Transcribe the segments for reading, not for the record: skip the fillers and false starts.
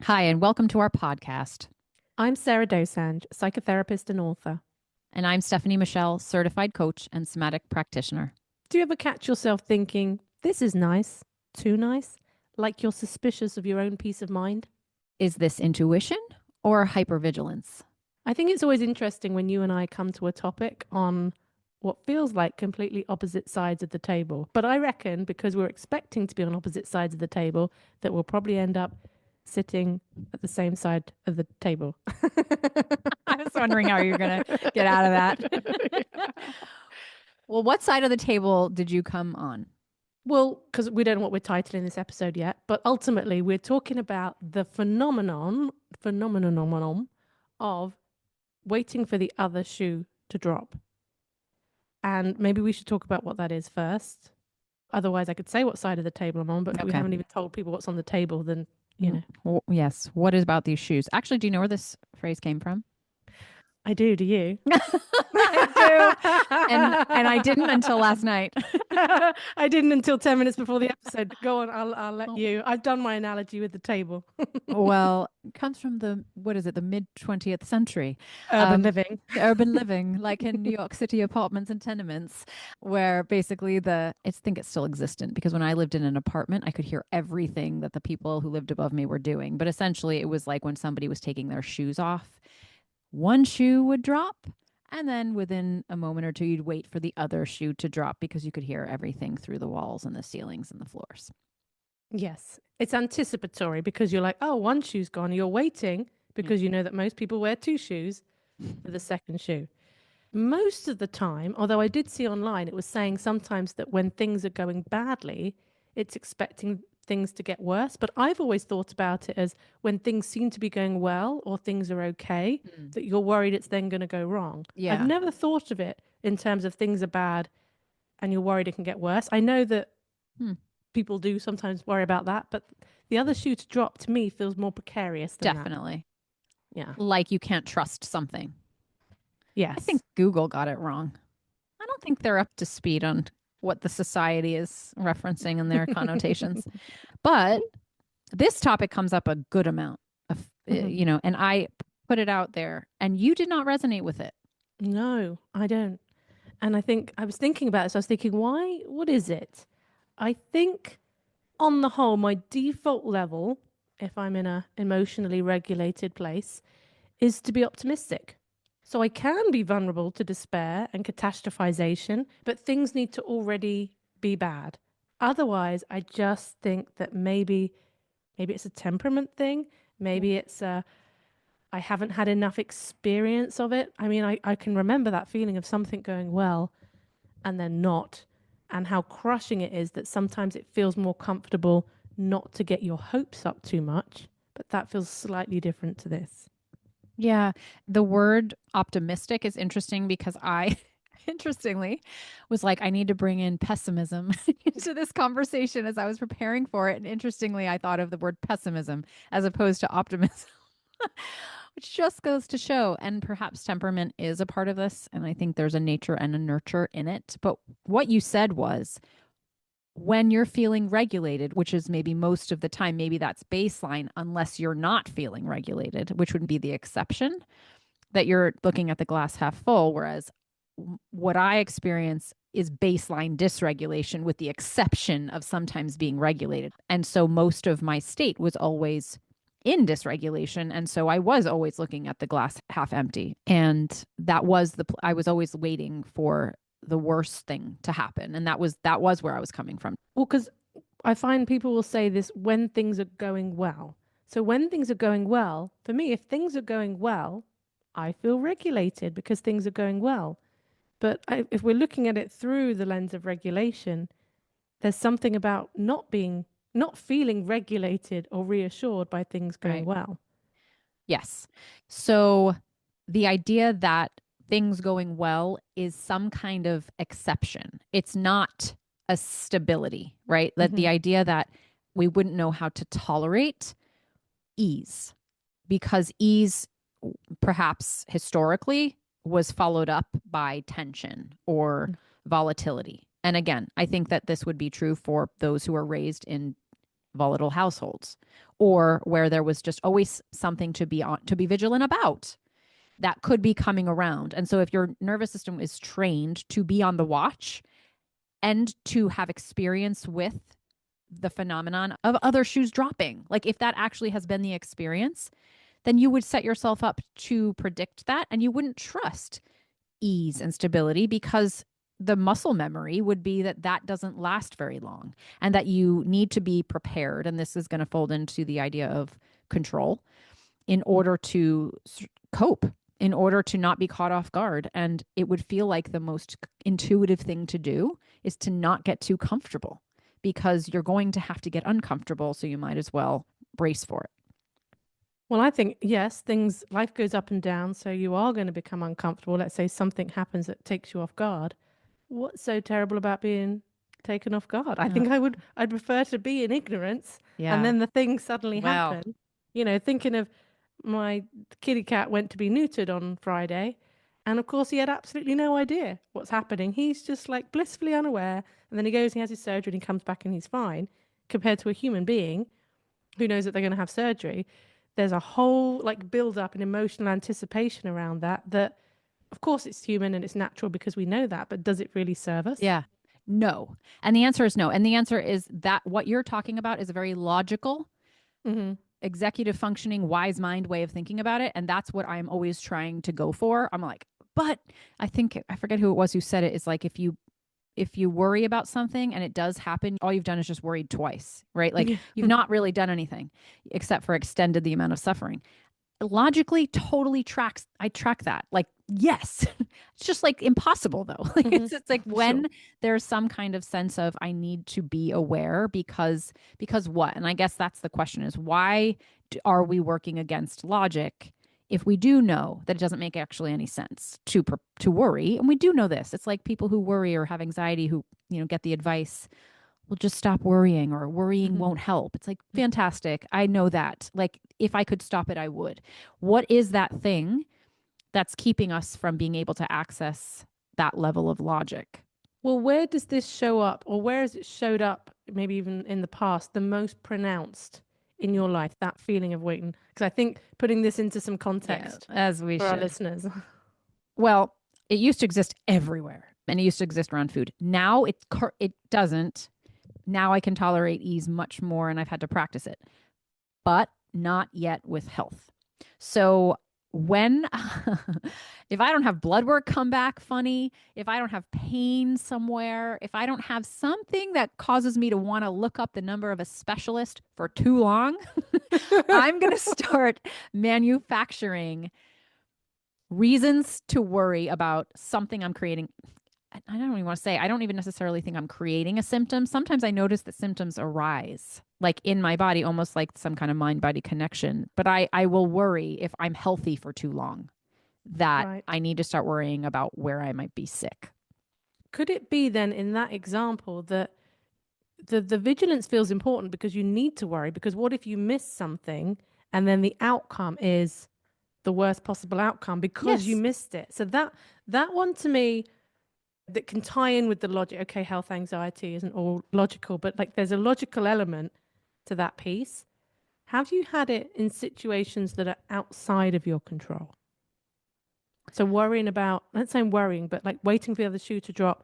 Hi, and welcome to our podcast. I'm Sarah Dosanjh, psychotherapist and author. And I'm Stefanie Michele, certified coach and somatic practitioner. Do you ever catch yourself thinking, this is nice, too nice, like you're suspicious of your own peace of mind? Is this intuition or hypervigilance? I think it's always interesting when you and I come to a topic on what feels like completely opposite sides of the table. But I reckon because we're expecting to be on opposite sides of the table, that we'll probably end up sitting at the same side of the table. I was wondering how you're going to get out of that. Well, what side of the table did you come on? Well, because we don't know what we're titling this episode yet, but ultimately we're talking about the phenomenon of waiting for the other shoe to drop. And maybe we should talk about what that is first. Otherwise, I could say what side of the table I'm on, but if we Okay. haven't even told people what's on the table, then, you know. Yes. What is about these shoes? Actually, do you know where this phrase came from? I do you? I do. And I didn't until last night. I didn't until 10 minutes before the episode. Go on, I'll let you. I've done my analogy with the table. Well, it comes from what is it, the mid 20th century. Urban living. Urban living, like in New York City apartments and tenements, where basically I think it's still existent because when I lived in an apartment, I could hear everything that the people who lived above me were doing. But essentially, it was like when somebody was taking their shoes off, one shoe would drop. And then within a moment or two, you'd wait for the other shoe to drop because you could hear everything through the walls and the ceilings and the floors. Yes. It's anticipatory because you're like, oh, one shoe's gone. You're waiting because you know that most people wear two shoes for the second shoe. Most of the time, although I did see online, it was saying sometimes that when things are going badly, it's expecting things to get worse. But I've always thought about it as when things seem to be going well or things are okay, Mm. that you're worried it's then going to go wrong. I've Yeah, never thought of it in terms of things are bad and you're worried it can get worse. I know that hmm, people do sometimes worry about that, but the other shoe to drop to me feels more precarious than that. definitely. Yeah. Like you can't trust something. I think Yes. Google got it wrong. I don't think they're up to speed on what the society is referencing in their connotations. But this topic comes up a good amount of, Mhm. and I put it out there and you did not resonate with it. No, I don't. And I think I was thinking about it. So I was thinking, why? What is it? I think on the whole, my default level, if I'm in a emotionally regulated place, is to be optimistic. So I can be vulnerable to despair and catastrophization, but things need to already be bad. Otherwise, I just think that maybe it's a temperament thing. Maybe it's a I haven't had enough experience of it. I mean, I can remember that feeling of something going well and then not, and how crushing it is that sometimes it feels more comfortable not to get your hopes up too much. But that feels slightly different to this. Yeah. The word optimistic is interesting because I, interestingly, was like, I need to bring in pessimism into this conversation as I was preparing for it. And interestingly, I thought of the word pessimism as opposed to optimism. Which just goes to show, and perhaps temperament is a part of this. And I think there's a nature and a nurture in it. But what you said was when you're feeling regulated, which is maybe most of the time, maybe that's baseline, unless you're not feeling regulated, which would be the exception, that you're looking at the glass half full. Whereas what I experience is baseline dysregulation, with the exception of sometimes being regulated. And so most of my state was always in dysregulation. And so I was always looking at the glass half empty. And that was I was always waiting for the worst thing to happen. And that was where I was coming from. Well, because I find people will say this when things are going well. So when things are going well, for me, if things are going well, I feel regulated because things are going well. But if we're looking at it through the lens of regulation, there's something about not feeling regulated or reassured by things going Right. well. Yes. So the idea that things going well is some kind of exception. It's not a stability, right? That Hmm. the idea that we wouldn't know how to tolerate ease, because ease, perhaps historically, was followed up by tension or volatility. And again, I think that this would be true for those who are raised in volatile households, or where there was just always something to be vigilant about that could be coming around. And so if your nervous system is trained to be on the watch and to have experience with the phenomenon of other shoes dropping, like if that actually has been the experience, then you would set yourself up to predict that, and you wouldn't trust ease and stability, because the muscle memory would be that that doesn't last very long, and that you need to be prepared. And this is going to fold into the idea of control in order to cope, in order to not be caught off guard. And it would feel like the most intuitive thing to do is to not get too comfortable, because you're going to have to get uncomfortable. So you might as well brace for it. Well, I think, yes, life goes up and down. So you are going to become uncomfortable. Let's say something happens that takes you off guard. What's so terrible about being taken off guard? I Uh, think I'd prefer to be in ignorance and yeah. then the thing suddenly Well, happen. Thinking of my kitty cat went to be neutered on Friday. And of course, he had absolutely no idea what's happening. He's just like blissfully unaware. And then he goes, he has his surgery, and he comes back and he's fine. Compared to a human being who knows that they're going to have surgery, there's a whole like build up and emotional anticipation around that of course it's human and it's natural because we know that, but does it really serve us? yeah. No. And the answer is no. And the answer is that what you're talking about is a very logical, Mm-hmm. executive functioning, wise mind way of thinking about it. And that's what I'm always trying to go for. I'm like, but I think I forget who it was who said it. Is like if you worry about something and it does happen, all you've done is just worried twice, right? Like Yeah. you've not really done anything except for extended the amount of suffering. Logically totally tracks. I track that. Like, yes. It's just like impossible though. Like Mm-hmm. it's like Sure. when there's some kind of sense of I need to be aware, because what? And I guess that's the question, is why are we working against logic if we do know that it doesn't make actually any sense to worry? And we do know this. It's like people who worry or have anxiety who, get the advice, well, just stop worrying, or worrying Mm-hmm. won't help. It's like, fantastic. I know that. Like, if I could stop it, I would. What is that thing that's keeping us from being able to access that level of logic? Well, where does this show up, or where has it showed up, maybe even in the past, the most pronounced in your life, that feeling of waiting? Because I think putting this into some Yeah, context as we for our should. listeners. Well, it used to exist everywhere, and it used to exist around food. Now it doesn't. Now I can tolerate ease much more, and I've had to practice it, but not yet with health. So when if I don't have blood work come back funny, if I don't have pain somewhere, if I don't have something that causes me to want to look up the number of a specialist for too long, I'm going to start manufacturing reasons to worry about something I'm creating. I don't even want to say, I don't even necessarily think I'm creating a symptom. Sometimes I notice that symptoms arise like in my body, almost like some kind of mind body connection. But I will worry if I'm healthy for too long, that Right. I need to start worrying about where I might be sick. Could it be then in that example that the vigilance feels important because you need to worry? Because what if you miss something and then the outcome is the worst possible outcome because you Yes. missed it? So that one to me, that can tie in with the logic. Okay, health anxiety isn't all logical, but like there's a logical element to that piece. Have you had it in situations that are outside of your control? So worrying about, let's say worrying, but like waiting for the other shoe to drop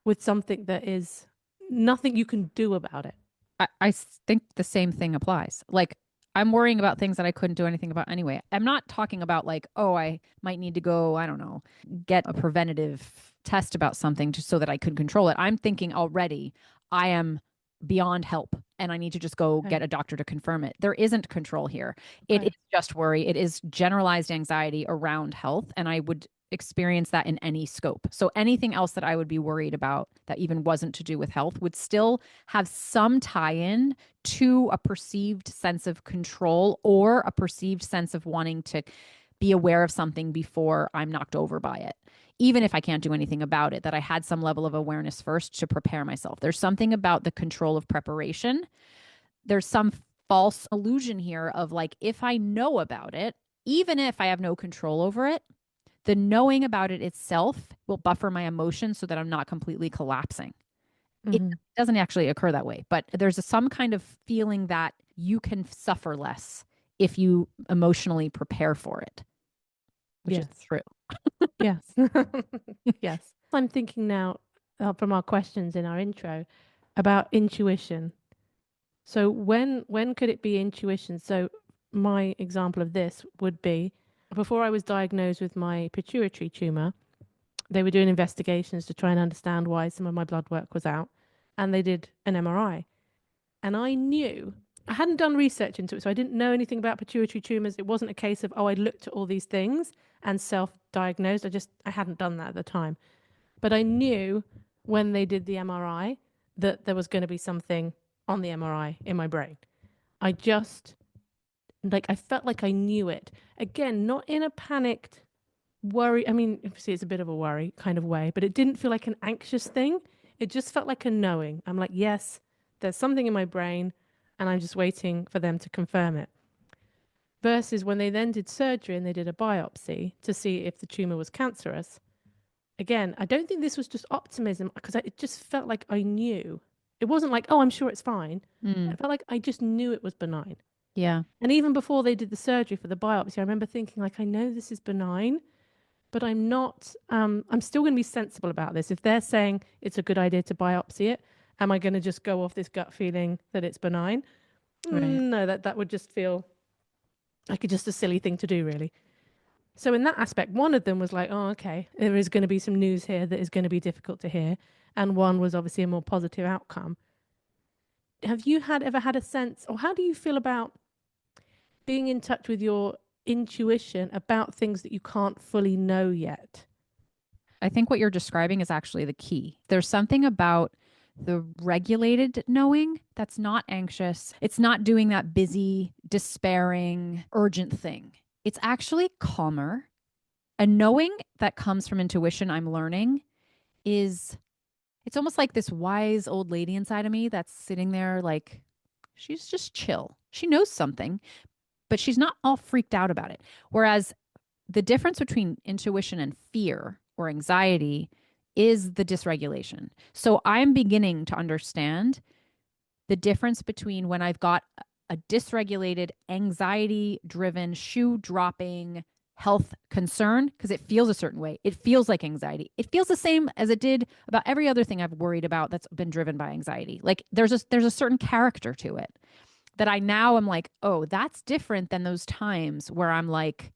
with something that is nothing you can do about it. I think the same thing applies. Like, I'm worrying about things that I couldn't do anything about anyway. I'm not talking about like, oh, I might need to go, I don't know, get a preventative test about something just so that I could control it. I'm thinking already I am beyond help and I need to just go Okay. get a doctor to confirm it. There isn't control here. It is Okay. just worry. It is generalized anxiety around health. And I would experience that in any scope. So anything else that I would be worried about that even wasn't to do with health would still have some tie in to a perceived sense of control or a perceived sense of wanting to be aware of something before I'm knocked over by it. Even if I can't do anything about it, that I had some level of awareness first to prepare myself. There's something about the control of preparation. There's some false illusion here of like, if I know about it, even if I have no control over it, the knowing about it itself will buffer my emotions so that I'm not completely collapsing. It Hmm. doesn't actually occur that way, but there's some kind of feeling that you can suffer less if you emotionally prepare for it, which is Yes. true. Yes. Yes. I'm thinking now from our questions in our intro about intuition. So when could it be intuition? So my example of this would be before I was diagnosed with my pituitary tumor, they were doing investigations to try and understand why some of my blood work was out, and they did an MRI. And I knew I hadn't done research into it, so I didn't know anything about pituitary tumors. It wasn't a case of, oh, I looked at all these things and self-diagnosed. I hadn't done that at the time. But I knew when they did the MRI that there was going to be something on the MRI in my brain. I just I felt like I knew it. Again, not in a panicked worry. I mean, obviously it's a bit of a worry kind of way, but it didn't feel like an anxious thing. It just felt like a knowing. I'm like, yes, there's something in my brain, and I'm just waiting for them to confirm it. Versus when they then did surgery and they did a biopsy to see if the tumor was cancerous. Again, I don't think this was just optimism because it just felt like I knew. It wasn't like, oh, I'm sure it's fine. I Mm, felt like I just knew it was benign. yeah. And even before they did the surgery for the biopsy, I remember thinking, like, I know this is benign, but I'm not, I'm still going to be sensible about this. If they're saying it's a good idea to biopsy it, am I going to just go off this gut feeling that it's benign? Right. No, that would just feel like just a silly thing to do, really. So, in that aspect, one of them was like, oh, okay, there is going to be some news here that is going to be difficult to hear. And one was obviously a more positive outcome. Have you ever had a sense, or how do you feel about being in touch with your intuition about things that you can't fully know yet? I think what you're describing is actually the key. There's something about the regulated knowing that's not anxious. It's not doing that busy, despairing, urgent thing. It's actually calmer. A knowing that comes from intuition, I'm learning, is it's almost like this wise old lady inside of me that's sitting there like she's just chill. She knows something, but she's not all freaked out about it. Whereas the difference between intuition and fear or anxiety is the dysregulation. So I'm beginning to understand the difference between when I've got a dysregulated, anxiety driven, shoe dropping health concern, because it feels a certain way. It feels like anxiety. It feels the same as it did about every other thing I've worried about that's been driven by anxiety. Like there's a certain character to it that I now am like, oh, that's different than those times where I'm like,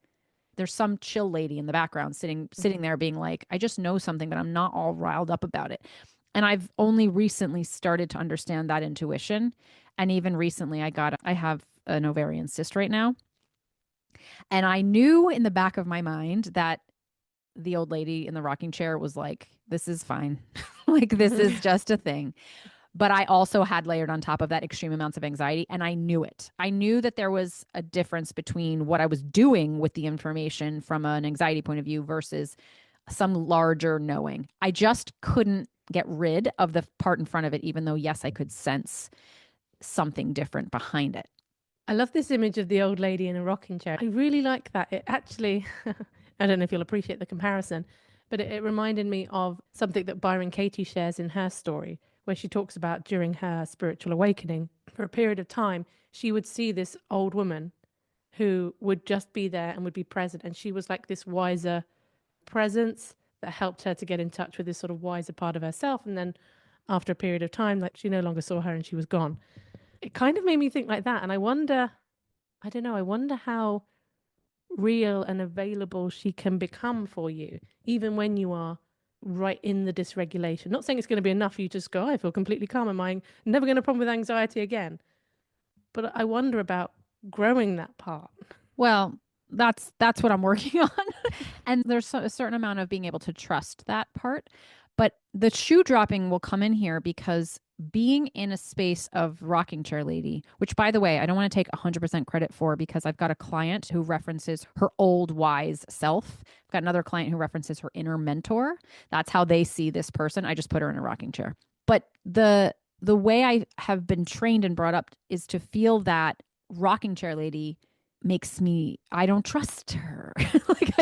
there's some chill lady in the background sitting there being like, I just know something, but I'm not all riled up about it. And I've only recently started to understand that intuition. And even recently I have an ovarian cyst right now. And I knew in the back of my mind that the old lady in the rocking chair was like, this is fine. Like this is just a thing. But I also had layered on top of that extreme amounts of anxiety, and I knew it. I knew that there was a difference between what I was doing with the information from an anxiety point of view versus some larger knowing. I just couldn't get rid of the part in front of it, even though, yes, I could sense something different behind it. I love this image of the old lady in a rocking chair. I really like that. It actually, I don't know if you'll appreciate the comparison, but it reminded me of something that Byron Katie shares in her story, where she talks about during her spiritual awakening, for a period of time, she would see this old woman who would just be there and would be present. And she was like this wiser presence that helped her to get in touch with this sort of wiser part of herself. And then after a period of time, like she no longer saw her and she was gone. It kind of made me think like that. And I wonder, I don't know, I wonder how real and available she can become for you, even when you are right in the dysregulation. Not saying it's going to be enough for you to just go, I feel completely calm. Am I never going to problem with anxiety again? But I wonder about growing that part. Well, that's what I'm working on. And there's a certain amount of being able to trust that part. But the shoe dropping will come in here because being in a space of rocking chair lady, which by the way, I don't want to take 100% credit for because I've got a client who references her old wise self. I've got another client who references her inner mentor. That's how they see this person. I just put her in a rocking chair. But the way I have been trained and brought up is to feel that rocking chair lady makes me, I don't trust her. Could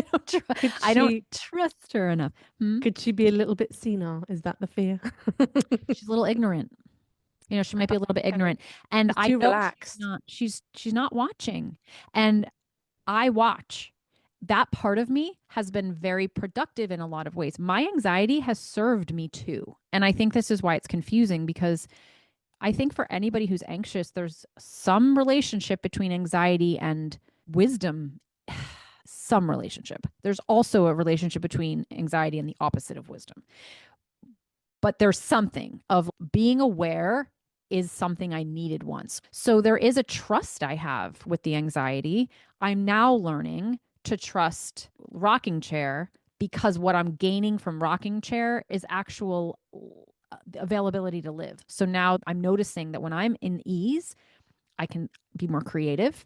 I don't she trust her enough. Hmm? could she be a little bit senile? Is that the fear? She's a little ignorant. She might be a little bit Okay. ignorant. And She's I too know relaxed. she's not watching. And I watch. That part of me has been very productive in a lot of ways. My anxiety has served me too. And I think this is why it's confusing, because I think for anybody who's anxious, there's some relationship between anxiety and wisdom. Some relationship. There's also a relationship between anxiety and the opposite of wisdom. But there's something of being aware is something I needed once. So there is a trust I have with the anxiety. I'm now learning to trust rocking chair, because what I'm gaining from rocking chair is actual availability to live. So now I'm noticing that when I'm in ease, I can be more creative.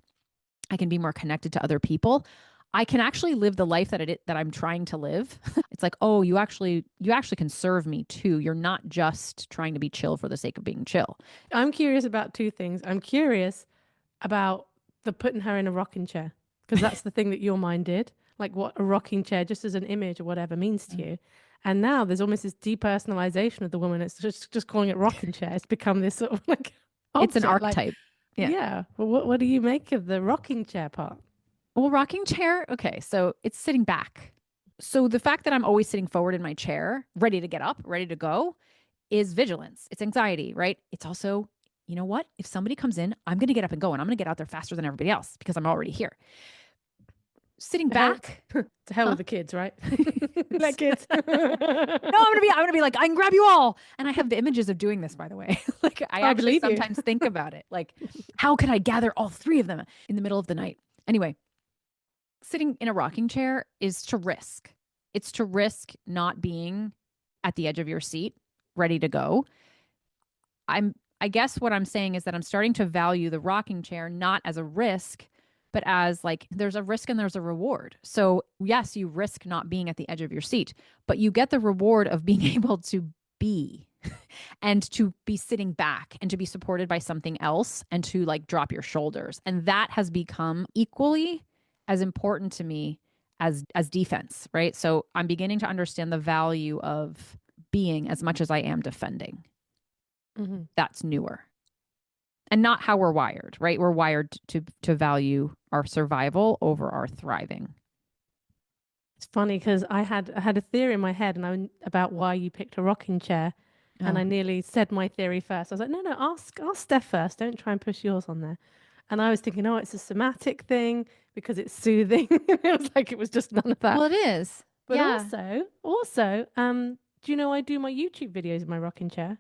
I can be more connected to other people. I can actually live the life that I'm trying to live. It's like, oh, you actually can serve me too. You're not just trying to be chill for the sake of being chill. I'm curious about two things. I'm curious about the putting her in a rocking chair, because that's the thing that your mind did. Like what a rocking chair, just as an image or whatever, means to you. And now there's almost this depersonalization of the woman. It's just calling it rocking chair. It's become this sort of like It's an object. Like, archetype. Yeah. yeah. Well, what do you make of the rocking chair part? Well, rocking chair, okay, so it's sitting back. So the fact that I'm always sitting forward in my chair, ready to get up, ready to go, is vigilance. It's anxiety, right? It's also, you know what? If somebody comes in, I'm going to get up and go, and I'm going to get out there faster than everybody else because I'm already here. Sitting To hell, back, to hell huh? with the kids, right? Let kids. No, I'm gonna be like, I can grab you all. And I have the images of doing this, by the way. Like I I actually believe you. sometimes think about it. Like, how can I gather all three of them in the middle of the night? Anyway, sitting in a rocking chair is to risk. It's to risk not being at the edge of your seat, ready to go. I guess what I'm saying is that I'm starting to value the rocking chair not as a risk, but as like there's a risk and there's a reward. So, yes, you risk not being at the edge of your seat, but you get the reward of being able to be and to be sitting back and to be supported by something else and to like drop your shoulders. And that has become equally as important to me as defense, right? So, I'm beginning to understand the value of being as much as I am defending. Mhm. That's newer, and not how we're wired, right? We're wired to value our survival over our thriving. It's funny because I had a theory in my head about why you picked a rocking chair, and Oh, I nearly said my theory first. I was like, no, no, ask Steph first. Don't try and push yours on there. And I was thinking, oh, it's a somatic thing because it's soothing. It was like it was just none of that. well, it is. But Yeah. do you know I do my YouTube videos in my rocking chair?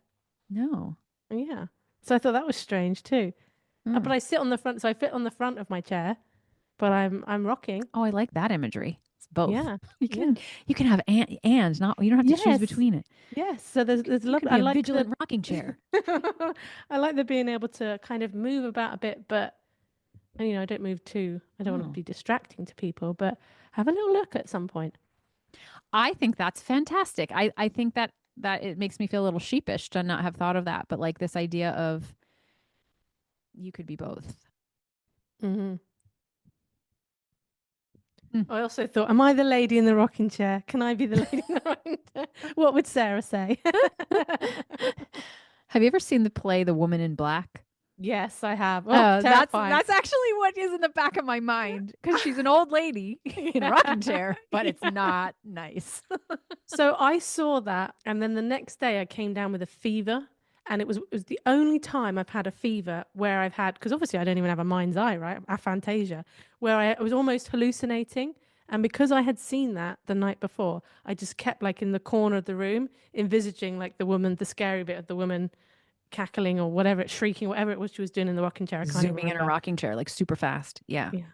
No. Yeah. So I thought that was strange too. But Mm. I sit on the front, so I fit on the front of my chair, but I'm rocking. Oh, I like that imagery. It's both. Yeah. You Yeah. can you can have and not, you don't have to choose Yes. between it. Yes. So there's You love. could I be a like the vigilant rocking chair. I like the being able to kind of move about a bit, but and, I don't move too. I don't want to Oh. be distracting to people, but have a little look at some point. I think that's fantastic. I think that it makes me feel a little sheepish to not have thought of that, but like this idea of you could be both. Hmm. Mm. I also thought, am I the lady in the rocking chair? Can I be the lady in the rocking chair? What would Sarah say? Have you ever seen the play The Woman in Black? Yes, I have. Oh, That's terrifying. that's actually what is in the back of my mind because she's an old lady in a rocking chair, but it's Yeah. not nice. So I saw that, and then the next day I came down with a fever, and it was the only time I've had a fever where I've had, because obviously I don't even have a mind's eye, right? Aphantasia, where I was almost hallucinating, and because I had seen that the night before, I just kept like in the corner of the room, envisaging like the scary bit of the woman cackling or whatever, shrieking, whatever it was she was doing in the rocking chair. I can't even Zooming in a remember. rocking chair like super fast. Yeah. Yeah.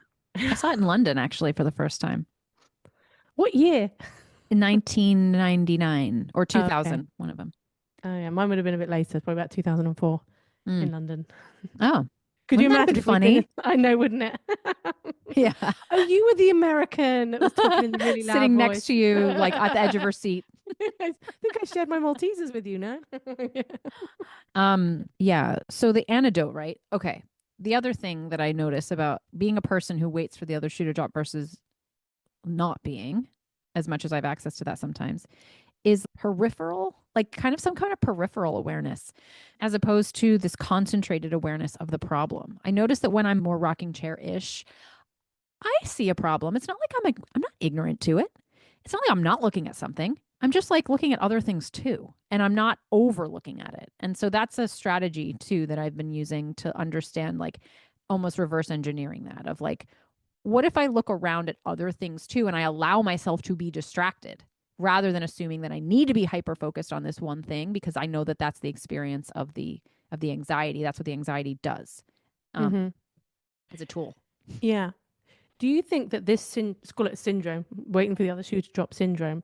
I saw it in London actually for the first time What year? in 1999 or Oh, okay. 2000, one of them. Oh, yeah. Mine would have been a bit later, probably about 2004 Mm. in London. Oh, Could you wouldn't that have been imagine if we'd been in? funny? I know, wouldn't it? Yeah. Oh, you were the American that was talking in the really loud Sitting next voice. to you, like at the edge of I her seat. think I shared my Maltesers with you, no? Yeah. So the antidote, right? Okay. the other thing that I notice about being a person who waits for the other shoe to drop versus not being, as much as I have access to that sometimes, is peripheral, like kind of some kind of peripheral awareness, as opposed to this concentrated awareness of the problem. I notice that when I'm more rocking chair-ish, I see a problem. It's not like I'm not ignorant to it. It's not like I'm not looking at something. I'm just like looking at other things too, and I'm not overlooking at it. And so that's a strategy too that I've been using to understand, like almost reverse engineering that of like, what if I look around at other things too and I allow myself to be distracted rather than assuming that I need to be hyper focused on this one thing because I know that that's the experience of the anxiety. That's what the anxiety does, Mm-hmm. as a tool. Yeah. Do you think that this, let's call it syndrome, waiting for the other shoe to drop syndrome,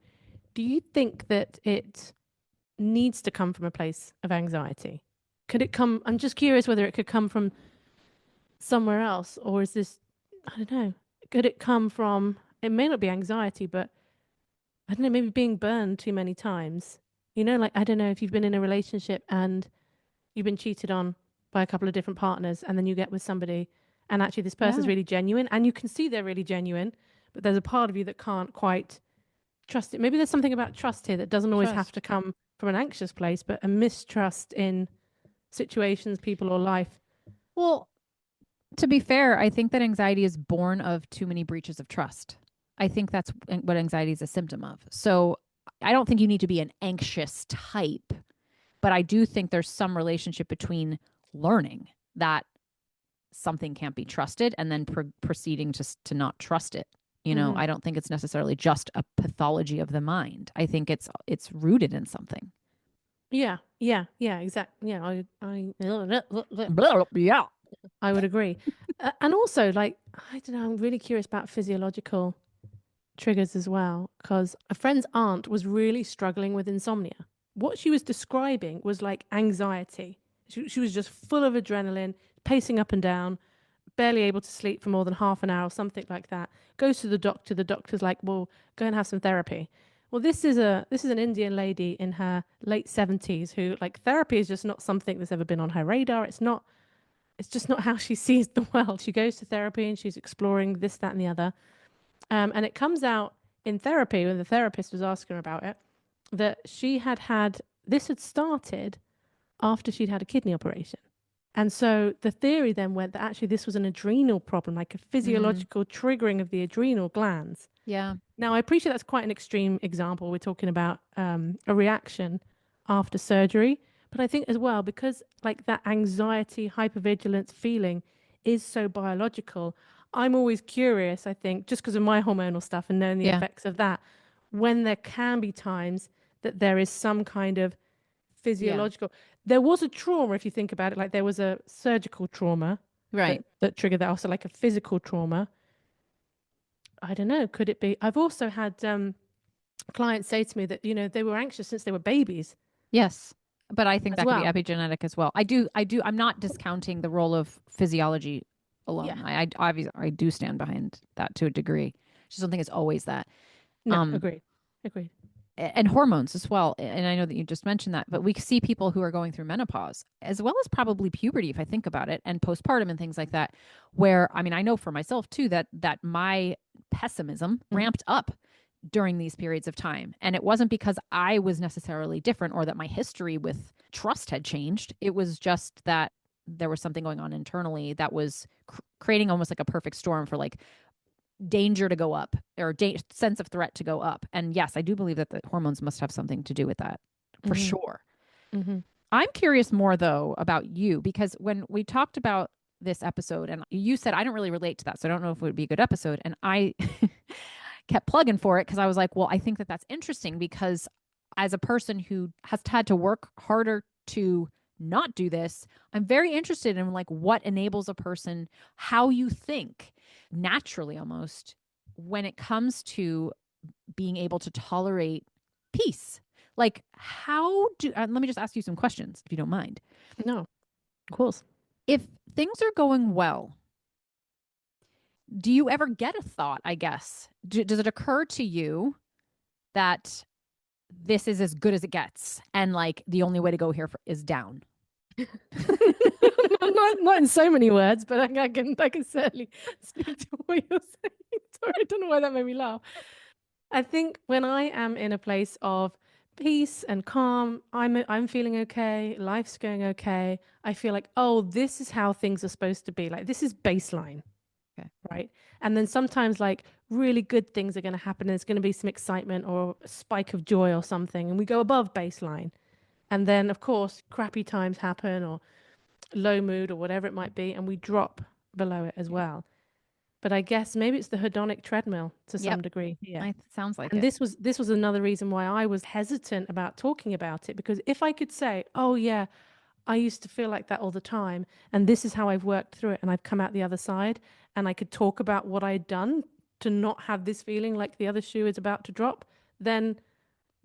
do you think that it needs to come from a place of anxiety? Could it come, I'm just curious whether it could come from somewhere else, or is this, I don't know, could it come from, it may not be anxiety, but I don't know, maybe being burned too many times. You know, like, I don't know if you've been in a relationship and you've been cheated on by a couple of different partners, and then you get with somebody, and actually this person's Yeah. really genuine, and you can see they're really genuine, but there's a part of you that can't quite trust it. Maybe there's something about trust here that doesn't always have Trust. to come from an anxious place, but a mistrust in situations, people, or life. Well, to be fair, I think that anxiety is born of too many breaches of trust. I think that's what anxiety is a symptom of. So I don't think you need to be an anxious type, but I do think there's some relationship between learning that something can't be trusted and then proceeding to not trust it. Mm-hmm. I don't think it's necessarily just a pathology of the mind. I think it's rooted in something. Yeah, exactly. Yeah, Yeah. I would agree. And also, like, I don't know, I'm really curious about physiological triggers as well, because a friend's aunt was really struggling with insomnia. What she was describing was like anxiety. She was just full of adrenaline, pacing up and down, barely able to sleep for more than half an hour, something like that. Goes to the doctor. The doctor's like, "Well, go and have some therapy." Well, this is an Indian lady in her late 70s who, like, therapy is just not something that's ever been on her radar. It's just not how she sees the world. She goes to therapy and she's exploring this, that, and the other. And it comes out in therapy when the therapist was asking her about it that this had started after she'd had a kidney operation. And so the theory then went that actually this was an adrenal problem, like a Mm, physiological triggering of the adrenal glands. yeah. Now, I appreciate that's quite an extreme example. We're talking about a reaction after surgery. But I think as well, because like that anxiety, hypervigilance feeling is so biological, I'm always curious, I think, just because of my hormonal stuff and knowing the Yeah. effects of that, when there can be times that there is some kind of Yeah. physiological. There was a trauma, if you think about it, like there was a surgical trauma Right. that triggered that, also like a physical trauma. I don't know. Could it be? I've also had clients say to me that they were anxious since they were babies Yes. But I think as that could be well. epigenetic as well. I do. I'm not discounting the role of physiology Yeah. alone. I obviously I do stand behind that to a degree. Just don't think it's always that. No. Um, Agreed. Agreed. and hormones as well. And I know that you just mentioned that, but we see people who are going through menopause as well as probably puberty, if I think about it, and postpartum and things like that, where, I mean, I know for myself too, that my pessimism Mhm. ramped up during these periods of time. And it wasn't because I was necessarily different or that my history with trust had changed. It was just that there was something going on internally that was creating almost like a perfect storm for like danger to go up or sense of threat to go up. And yes, I do believe that the hormones must have something to do with that for Mhm. sure. Mhm. I'm curious more though about you because when we talked about this episode and you said I don't really relate to that, so I don't know if it would be a good episode, and I kept plugging for it because I was like, well, I think that that's interesting because as a person who has had to work harder to not do this, I'm very interested in like what enables a person, how you think naturally almost when it comes to being able to tolerate peace. Like, how do, let me just ask you some questions if you don't mind. No, of course. If things are going well, do you ever get a thought, I guess? Does it occur to you that this is as good as it gets and like the only way to go here is down? not in so many words, but I can certainly speak to what you're saying. Sorry, I don't know why that made me laugh. I think when I am in a place of peace and calm, I'm feeling okay, life's going okay. I feel like, oh, this is how things are supposed to be. Like this is baseline, Okay. right? And then sometimes like really good things are going to happen. There's going to be some excitement or a spike of joy or something, and we go above baseline. And then of course, crappy times happen or low mood or whatever it might be, and we drop below it as Yeah. well. But I guess maybe it's the hedonic treadmill to some Yep. degree here. Sounds like And it. this was another reason why I was hesitant about talking about it, because if I could say, "Oh yeah, I used to feel like that all the time, and this is how I've worked through it and I've come out the other side," and I could talk about what I'd done to not have this feeling like the other shoe is about to drop, then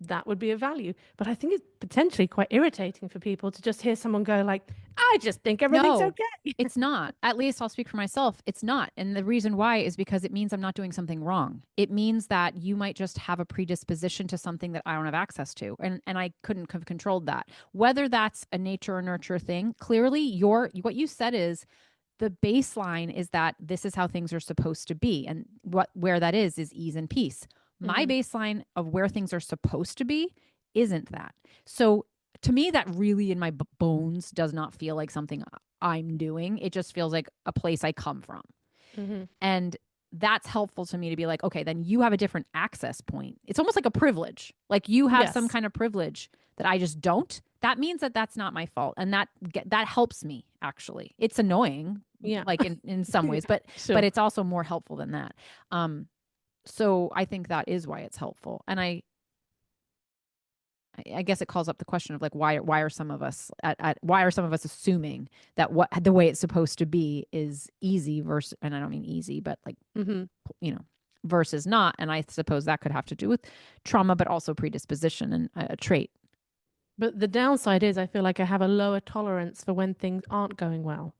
that would be of value. But I think it's potentially quite irritating for people to just hear someone go like, "I just think everything's No, okay." it's not. At least I'll speak for myself. It's not. And the reason why is because it means I'm not doing something wrong. It means that you might just have a predisposition to something that I don't have access to. And I couldn't have controlled that. Whether that's a nature or nurture thing, clearly what you said is the baseline is that this is how things are supposed to be. And where that is ease and peace. My Hmm. baseline of where things are supposed to be isn't that. So to me, that really in my bones does not feel like something I'm doing. It just feels like a place I come from. Hmm. And that's helpful to me to be like, okay, then you have a different access point. It's almost like a privilege. Like you have some Yes. kind of privilege that I just don't. That means that that's not my fault. And that helps me actually. It's annoying Yeah. like in some ways, but Sure. it's also more helpful than that. So I think that is why it's helpful. And I guess it calls up the question of like why are some of us why are some of us assuming that what the way it's supposed to be is easy versus, and I don't mean easy, but like Hmm. versus not. And I suppose that could have to do with trauma, but also predisposition and a trait. But the downside is I feel like I have a lower tolerance for when things aren't going well,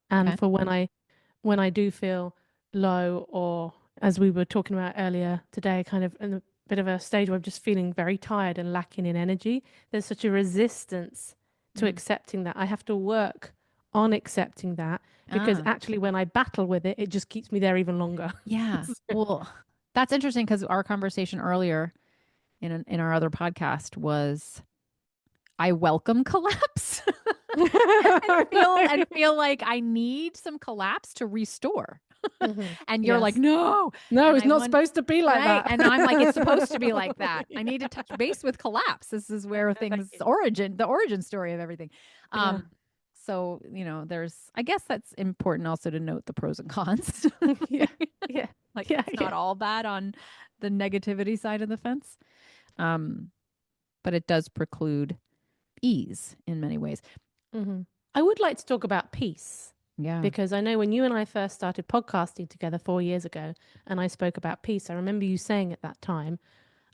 and Okay. for when I do feel low, or as we were talking about earlier today, kind of in a bit of a stage where I'm just feeling very tired and lacking in energy. There's such a resistance to Mm. accepting that. I have to work on accepting that, because Ah, actually when I battle with it, it just keeps me there even longer. yeah. Well, that's interesting because our conversation earlier in our other podcast was I welcome collapse and feel like I need some collapse to restore. Hmm. And you're like, Yes. no. No, And it's I not want, supposed to be like right. that. And I'm like, it's supposed to be like that. I Yeah. need to touch base with collapse. This is where No, thank things you. the origin story of everything. Yeah. So, I guess that's important also to note the pros and cons. Yeah. Yeah. Like Yeah. it's not Yeah. all bad on the negativity side of the fence. Um, but it does preclude ease in many ways. Hmm. I would like to talk about peace, Yeah. because I know when you and I first started podcasting together 4 years ago and I spoke about peace, I remember you saying at that time,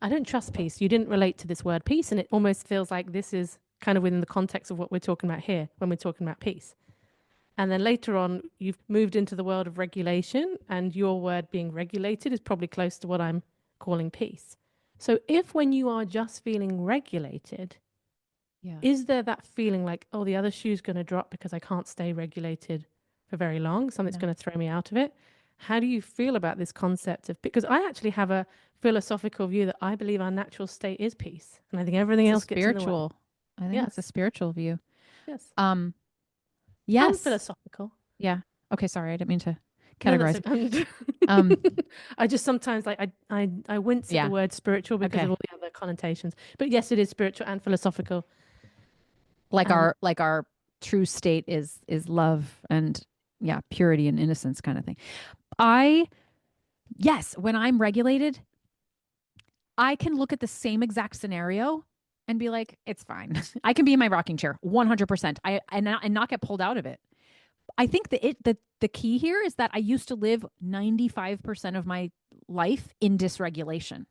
I don't trust peace. You didn't relate to this word peace. And it almost feels like this is kind of within the context of what we're talking about here when we're talking about peace. And then later on, you've moved into the world of regulation, and your word being regulated is probably close to what I'm calling peace. So, if when you are just feeling regulated, Yeah. is there that feeling like, oh, the other shoe's going to drop because I can't stay regulated for very long? Something's Yeah. going to throw me out of it. How do you feel about this concept of, because I actually have a philosophical view that I believe our natural state is peace. And I think everything It's a else gets in the way. spiritual. I think it's a Yes. spiritual view. Yes. Um, And yes. philosophical. Yeah. Okay, sorry. I didn't mean to No, that's categorize. okay. Um, I just sometimes like I wince at the yeah. word spiritual because of Okay. all the other connotations. But yes, it is spiritual and philosophical. Like And our true state is love and yeah, purity and innocence kind of thing. I yes, when I'm regulated, I can look at the same exact scenario and be like, it's fine. I can be in my rocking chair 100%. And not get pulled out of it. I think the key here is that I used to live 95% of my life in dysregulation.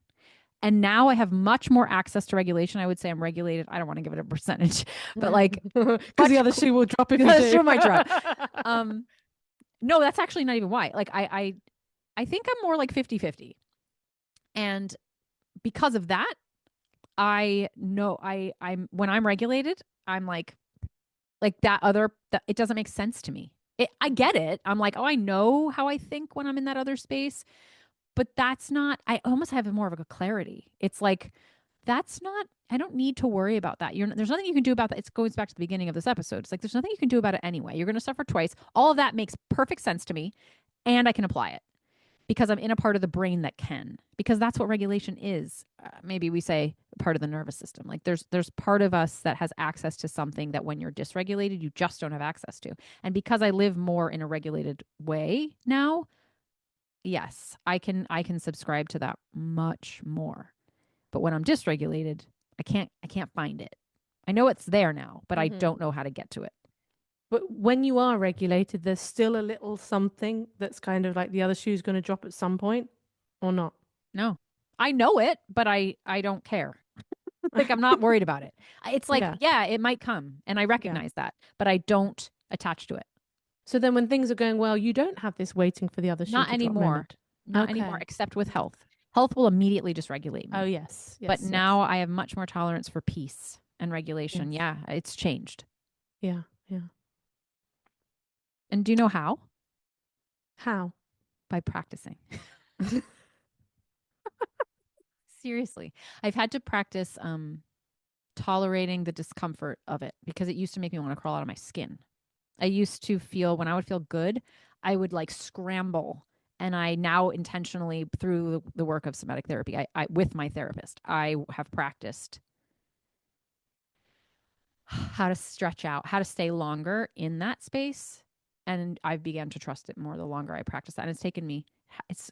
And now I have much more access to regulation. I would say I'm regulated. I don't want to give it a percentage, but like because the much other shoe will drop if you the do. shoe might drop. Um, no, that's actually not even why. Like I think I'm more like 50-50. And because of that, I know I'm when I'm regulated, I'm like Like it doesn't make sense to me. I get it. I'm like, oh, I know how I think when I'm in that other space, but that's not, I almost have more of a clarity. It's like, that's not, I don't need to worry about that. There's nothing you can do about that. It goes back to the beginning of this episode. It's like, there's nothing you can do about it anyway. You're going to suffer twice. All of that makes perfect sense to me, and I can apply it because I'm in a part of the brain that can, because that's what regulation is. Maybe we say part of the nervous system. Like there's part of us that has access to something that when you're dysregulated, you just don't have access to. And because I live more in a regulated way now, yes, I can subscribe to that much more. But when I'm dysregulated, I can't find it. I know it's there now, but I Mm-hmm. don't know how to get to it. But when you are regulated, there's still a little something that's kind of like the other shoe's going to drop at some point or not. No. I know it, but I don't care. Like I'm not worried about it. It's like, Yeah. yeah, it might come and I Yeah. recognize that, but I don't attach to it. So then when things are going well, you don't have this waiting for the other shoe Not to drop anymore. moment. Not anymore, Okay. except with health. Health will immediately dysregulate Oh, me. yes. But Yes. Yes. now I have much more tolerance for peace and regulation. Yes. Yeah, it's changed. Yeah. Yeah. And do you know how? How? By practicing. Seriously. I've had to practice tolerating the discomfort of it because it used to make me want to crawl out of my skin. I used to feel when I would feel good, I would like scramble. And I now intentionally, through the work of somatic therapy, I with my therapist, I have practiced how to stretch out, how to stay longer in that space. And I've began to trust it more the longer I practice that. And it's taken me, it's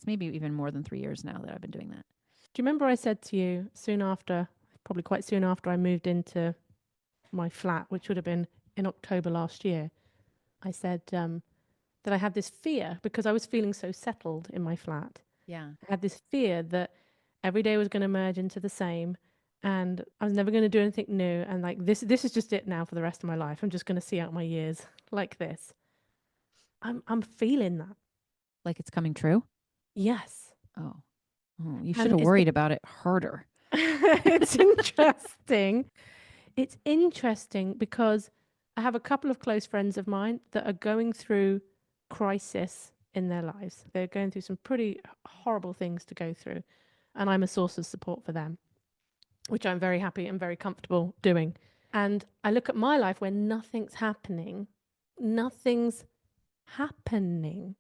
maybe even more than 3 years now that I've been doing that. Do you remember I said to you soon after, probably quite soon after I moved into my flat, which would have been in October last year? I said that I had this fear because I was feeling so settled in my flat. Yeah. I had this fear that every day was going to merge into the same and I was never going to do anything new. And like this is just it now for the rest of my life. I'm just going to see out my years like this. I'm feeling that. Like it's coming true. Yes. Oh, you should And have worried about it harder. it's interesting. It's interesting because I have a couple of close friends of mine that are going through crisis in their lives. They're going through some pretty horrible things to go through. And I'm a source of support for them, which I'm very happy and very comfortable doing. And I look at my life where nothing's happening. Nothing's happening.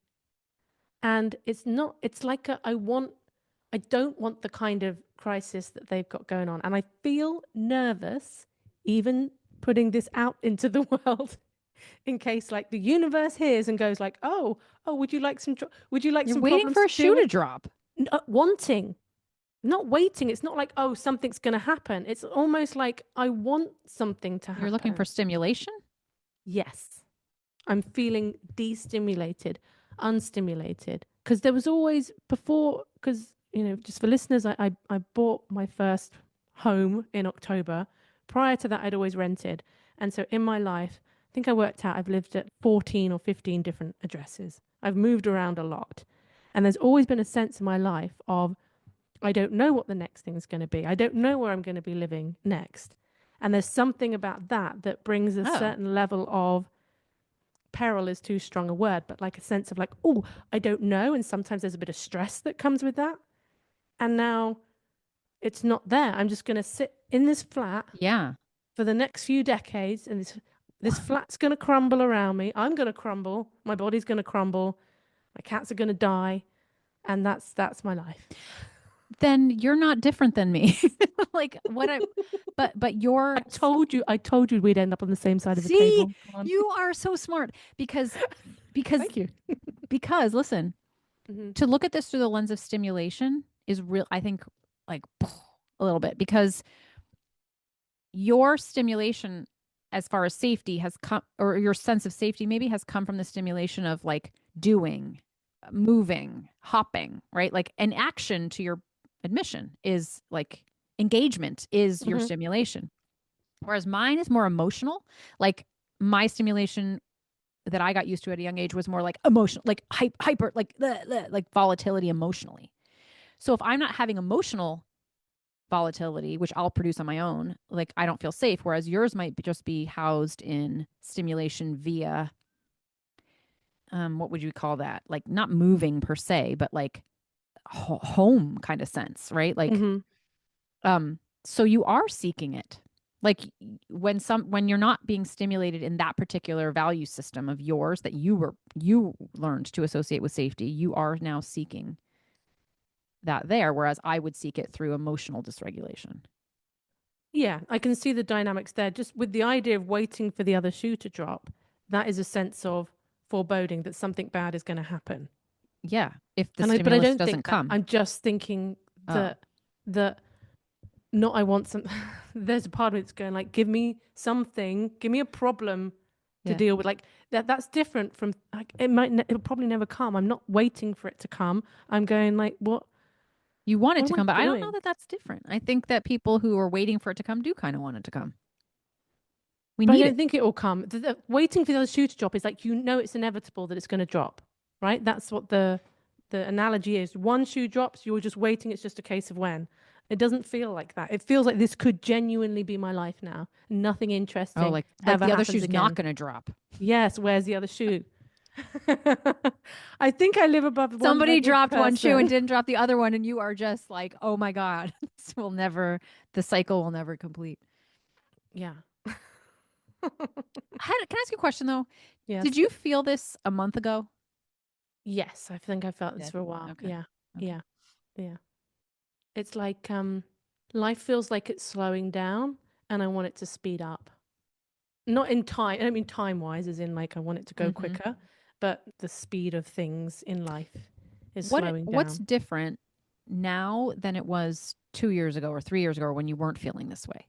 And it's not, it's like I don't want the kind of crisis that they've got going on. And I feel nervous even putting this out into the world in case like the universe hears and goes like, oh, would you like You're some waiting for problems a to deal shoe with? to drop. Wanting, not waiting. It's not like, oh, something's going to happen. It's almost like I want something to You're looking for happen. stimulation. Yes. I'm feeling destimulated, unstimulated. Because there was always before, because, just for listeners, I bought my first home in October. Prior to that, I'd always rented. And so in my life, I think I worked out I've lived at 14 or 15 different addresses. I've moved around a lot. And there's always been a sense in my life of, I don't know what the next thing's going to be. I don't know where I'm going to be living next. And there's something about that that brings a Oh, certain level of peril is too strong a word, but like a sense of like, oh, I don't know. And sometimes there's a bit of stress that comes with that. And now it's not there. I'm just going to sit in this flat yeah. for the next few decades, and this flat's going to crumble around me. I'm going to crumble. My body's going to crumble. My cats are going to die, and that's my life. Then you're not different than me. Like what I, but I you're, told you we'd end up on the same side of the see, table. Come on. you are so smart because Thank you. because listen, Hmm. to look at this through the lens of stimulation is real, I think, like a little bit, because your stimulation as far as safety has come, or your sense of safety maybe has come from the stimulation of like doing, moving, hopping, right? Like an action, to your admission, is like engagement is your Hmm. stimulation. Whereas mine is more emotional. Like my stimulation that I got used to at a young age was more like emotional, like hyper, like volatility emotionally. So if I'm not having emotional volatility, which I'll produce on my own, like I don't feel safe. Whereas yours might just be housed in stimulation via, what would you call that? Like not moving per se, but like home kind of sense, right? Like, Mm-hmm. so you are seeking it. Like when you're not being stimulated in that particular value system of yours that you learned to associate with safety, you are now seeking that there, whereas I would seek it through emotional dysregulation. Yeah, I can see the dynamics there. Just with the idea of waiting for the other shoe to drop, that is a sense of foreboding that something bad is going to happen. Yeah, if the But I stimulus don't doesn't think that. come. I'm just thinking Oh, that not I want some. There's a part of me that's going like, give me something, give me a problem to yeah. deal with. Like that. That's different from like it'll probably never come. I'm not waiting for it to come. I'm going like, You want it what to am I come, but I don't know doing? that that's different. I think that people who are waiting for it to come do kind of want it to come. We But I need it. don't think it will come. Waiting for the other shoe to drop is like it's inevitable that it's going to drop, right? That's what the analogy is. One shoe drops, you're just waiting. It's just a case of when. It doesn't feel like that. It feels like this could genuinely be my life now. Nothing Oh, interesting like ever the other happens shoe's not again. going to drop. Yes, where's the other shoe? I think I live above a Somebody one-legged dropped one shoe and person. didn't drop the other one, and you are just like, oh my God, the cycle will never complete. Yeah. Can I ask you a question though? Did Yes. you feel this a month ago? Yes, I think I felt this Did. for a while. Okay. Yeah. Okay. Yeah. Yeah. It's like life feels like it's slowing down and I want it to speed up. Not in time, I don't mean time wise, as in like I want it to go Mm-hmm. quicker, but the speed of things in life is What slowing what's down. different now than it was 2 years ago or 3 years ago when you weren't feeling this way?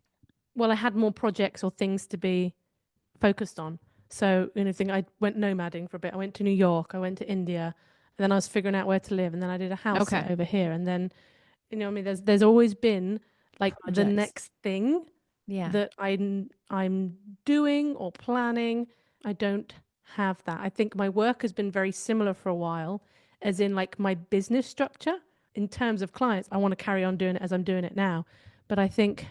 Well, I had more projects or things to be focused on. So, I went nomading for a bit. I went to New York, I went to India, and then I was figuring out where to live, and then I did a house sit Okay. over here, and then what I mean, there's always been like the Projects. next thing Yeah. that I'm doing or planning. I don't have that. I think my work has been very similar for a while, as in like my business structure in terms of clients. I want to carry on doing it as I'm doing it now. But I think,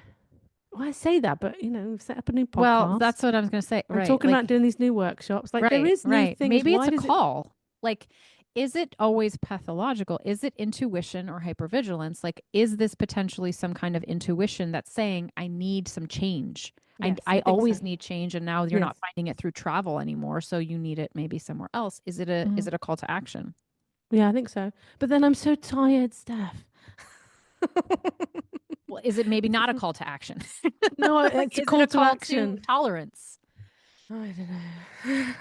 well, I say that, but we've set up a new Well, podcast. that's what I was going to say. I'm Right. talking about Like, doing these new workshops. Like there right, is new right. things. Maybe it's Why a does it? call. Like, is it always pathological? Is it intuition or hypervigilance? Like, is this potentially some kind of intuition that's saying, I need some change? Yes, I I think so. always need change, and now you're not Yes. finding it through travel anymore, so you need it maybe somewhere else. Is Mhm. it a call to action? Yeah, I think so. But then I'm so tired, Steph. Well, is it maybe not a call to action? No, Like, it's a is it call a to call to action. tolerance? I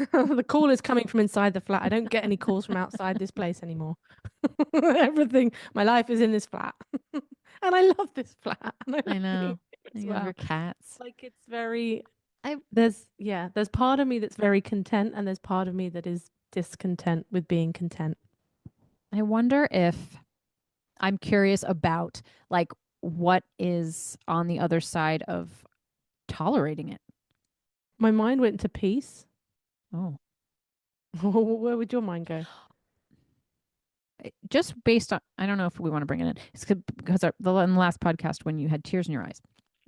don't know. The call is coming from inside the flat. I don't get any calls from outside this place anymore. Everything, my life is in this flat. And I love this flat. And I I love being know. here as You have your well. cats. Like it's very, I there's part of me that's very content and there's part of me that is discontent with being content. I wonder if I'm curious about like what is on the other side of tolerating it. My mind went to peace. Oh, Where would your mind go? just based on, I don't know if we want to bring it in. It's because in the last podcast when you had tears in your eyes,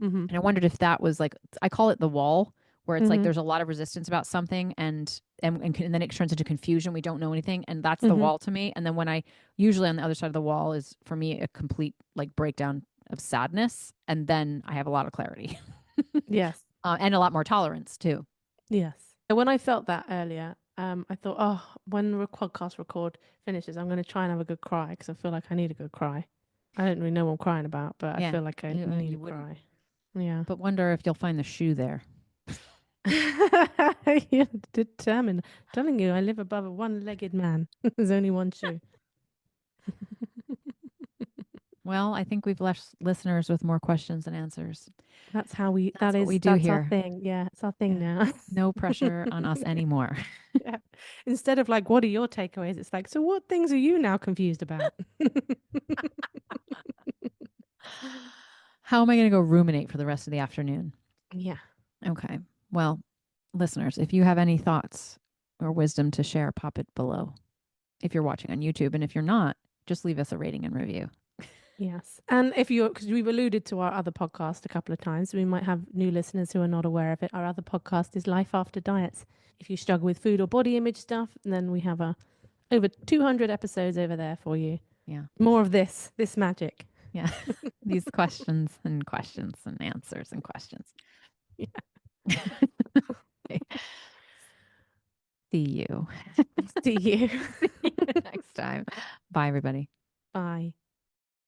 Mm-hmm. and I wondered if that was like, I call it the wall, where it's like Mm-hmm. there's a lot of resistance about something, and then it turns into confusion. We don't know anything, and that's the Mm-hmm. wall to me. And then when I usually on the other side of the wall is for me a complete like breakdown of sadness, and then I have a lot of clarity Yes. and a lot more tolerance too. Yes. And when I felt that earlier, I thought, oh, when the podcast record finishes, I'm going to try and have a good cry because I feel like I need a good cry. I don't really know what I'm crying about, but I Yeah, feel like I need a you wouldn't, cry. Yeah. but wonder if you'll find the shoe there. You're determined. I'm telling you, I live above a one-legged man. There's only one shoe. Well, I think we've left listeners with more questions than answers. That's how we, That's what we do that's our here. thing. Yeah, it's our thing Yeah. now. No pressure on us anymore. Yeah. Instead of like, what are your takeaways? It's like, so what things are you now confused about? How am I going to go ruminate for the rest of the afternoon? Yeah. Okay. Well, listeners, if you have any thoughts or wisdom to share, pop it below if you're watching on YouTube. And if you're not, just leave us a rating and review. Yes. And if you're, because we've alluded to our other podcast a couple of times, we might have new listeners who are not aware of it. Our other podcast is Life After Diets. If you struggle with food or body image stuff, then we have over 200 episodes over there for you. Yeah. More of this magic. Yeah. These questions and answers and questions. Yeah. See you. See you. See you next time. Bye, everybody. Bye.